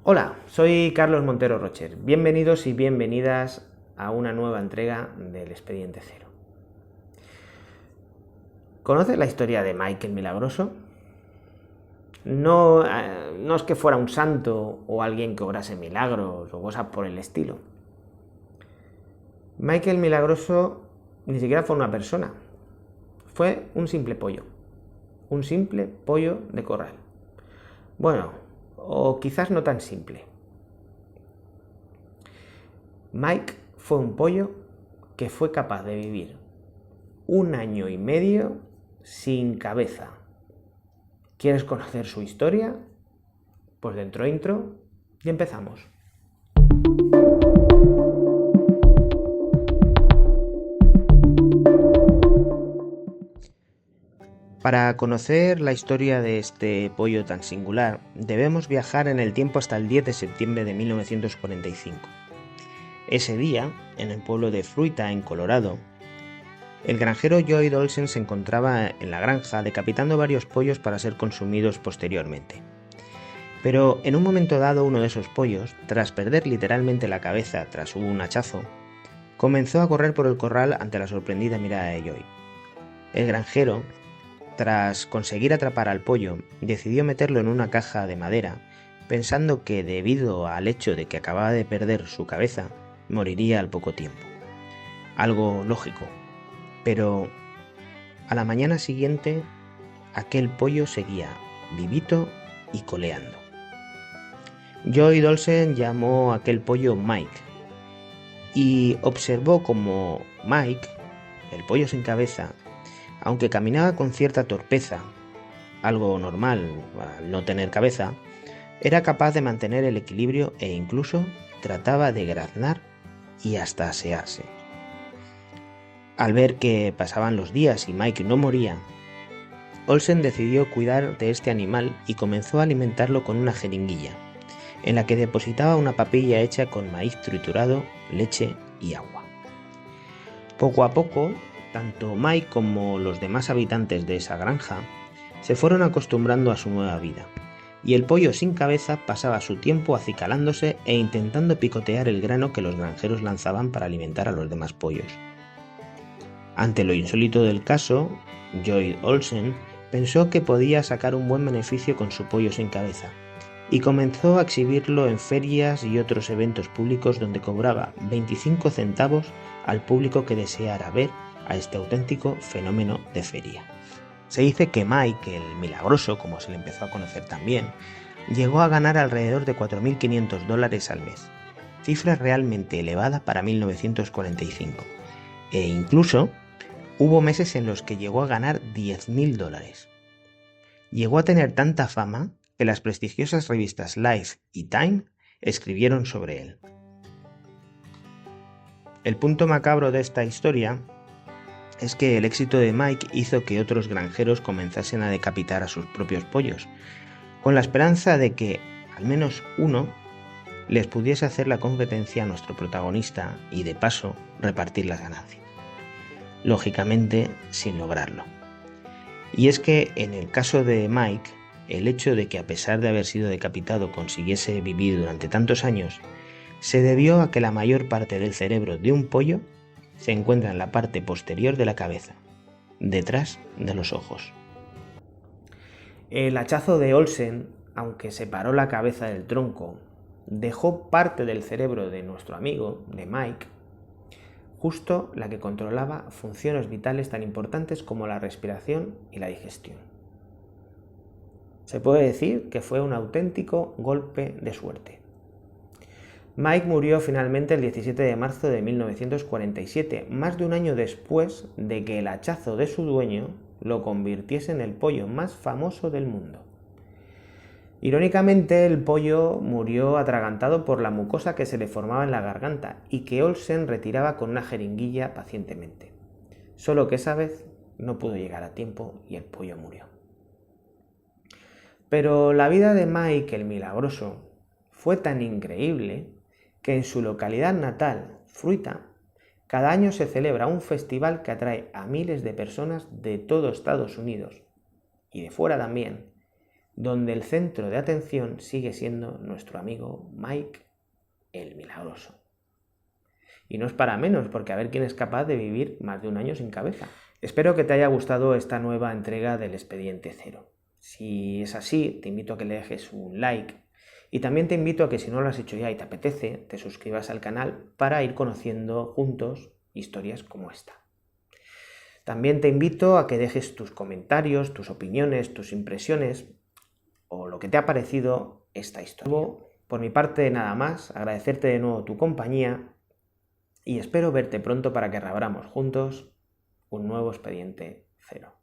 Hola, soy Carlos Montero Rocher. Bienvenidos y bienvenidas a una nueva entrega del Expediente Cero. ¿Conoces la historia de Mike el Milagroso? No es que fuera un santo o alguien que obrase milagros o cosas por el estilo. Mike el Milagroso ni siquiera fue una persona. Fue un simple pollo. Un simple pollo de corral. Bueno, o quizás no tan simple. Mike fue un pollo que fue capaz de vivir 1 año y medio sin cabeza. ¿Quieres conocer su historia? Pues dentro intro y empezamos. Para conocer la historia de este pollo tan singular, debemos viajar en el tiempo hasta el 10 de septiembre de 1945. Ese día, en el pueblo de Fruita, en Colorado, el granjero Lloyd Olsen se encontraba en la granja decapitando varios pollos para ser consumidos posteriormente. Pero en un momento dado uno de esos pollos, tras perder literalmente la cabeza tras un hachazo, comenzó a correr por el corral ante la sorprendida mirada de Lloyd. El granjero, tras conseguir atrapar al pollo, decidió meterlo en una caja de madera, pensando que debido al hecho de que acababa de perder su cabeza, moriría al poco tiempo. Algo lógico, pero a la mañana siguiente aquel pollo seguía vivito y coleando. Lloyd Olsen llamó a aquel pollo Mike y observó como Mike, el pollo sin cabeza, aunque caminaba con cierta torpeza, algo normal al no tener cabeza, era capaz de mantener el equilibrio e incluso trataba de graznar y hasta asearse. Al ver que pasaban los días y Mike no moría, Olsen decidió cuidar de este animal y comenzó a alimentarlo con una jeringuilla, en la que depositaba una papilla hecha con maíz triturado, leche y agua. Poco a poco, tanto Mike como los demás habitantes de esa granja se fueron acostumbrando a su nueva vida, y el pollo sin cabeza pasaba su tiempo acicalándose e intentando picotear el grano que los granjeros lanzaban para alimentar a los demás pollos. Ante lo insólito del caso, Lloyd Olsen pensó que podía sacar un buen beneficio con su pollo sin cabeza, y comenzó a exhibirlo en ferias y otros eventos públicos donde cobraba 25 centavos al público que deseara ver a este auténtico fenómeno de feria. Se dice que Mike, el Milagroso, como se le empezó a conocer también, llegó a ganar alrededor de $4.500 al mes, cifra realmente elevada para 1945, e incluso hubo meses en los que llegó a ganar $10.000. Llegó a tener tanta fama que las prestigiosas revistas Life y Time escribieron sobre él. El punto macabro de esta historia es que el éxito de Mike hizo que otros granjeros comenzasen a decapitar a sus propios pollos, con la esperanza de que al menos uno les pudiese hacer la competencia a nuestro protagonista y de paso repartir las ganancias. Lógicamente sin lograrlo. Y es que en el caso de Mike, el hecho de que a pesar de haber sido decapitado consiguiese vivir durante tantos años, se debió a que la mayor parte del cerebro de un pollo se encuentra en la parte posterior de la cabeza, detrás de los ojos. El hachazo de Olsen, aunque separó la cabeza del tronco, dejó parte del cerebro de nuestro amigo, de Mike, justo la que controlaba funciones vitales tan importantes como la respiración y la digestión. Se puede decir que fue un auténtico golpe de suerte. Mike murió finalmente el 17 de marzo de 1947, más de un año después de que el hachazo de su dueño lo convirtiese en el pollo más famoso del mundo. Irónicamente, el pollo murió atragantado por la mucosa que se le formaba en la garganta y que Olsen retiraba con una jeringuilla pacientemente. Solo que esa vez no pudo llegar a tiempo y el pollo murió. Pero la vida de Mike el Milagroso fue tan increíble que en su localidad natal, Fruita, cada año se celebra un festival que atrae a miles de personas de todo Estados Unidos y de fuera también, donde el centro de atención sigue siendo nuestro amigo Mike el Milagroso. Y no es para menos, porque a ver quién es capaz de vivir más de un año sin cabeza. Espero que te haya gustado esta nueva entrega del Expediente Cero. Si es así, te invito a que le dejes un like y también te invito a que, si no lo has hecho ya y te apetece, te suscribas al canal para ir conociendo juntos historias como esta. También te invito a que dejes tus comentarios, tus opiniones, tus impresiones o lo que te ha parecido esta historia. Por mi parte, nada más, agradecerte de nuevo tu compañía y espero verte pronto para que reabramos juntos un nuevo Expediente Cero.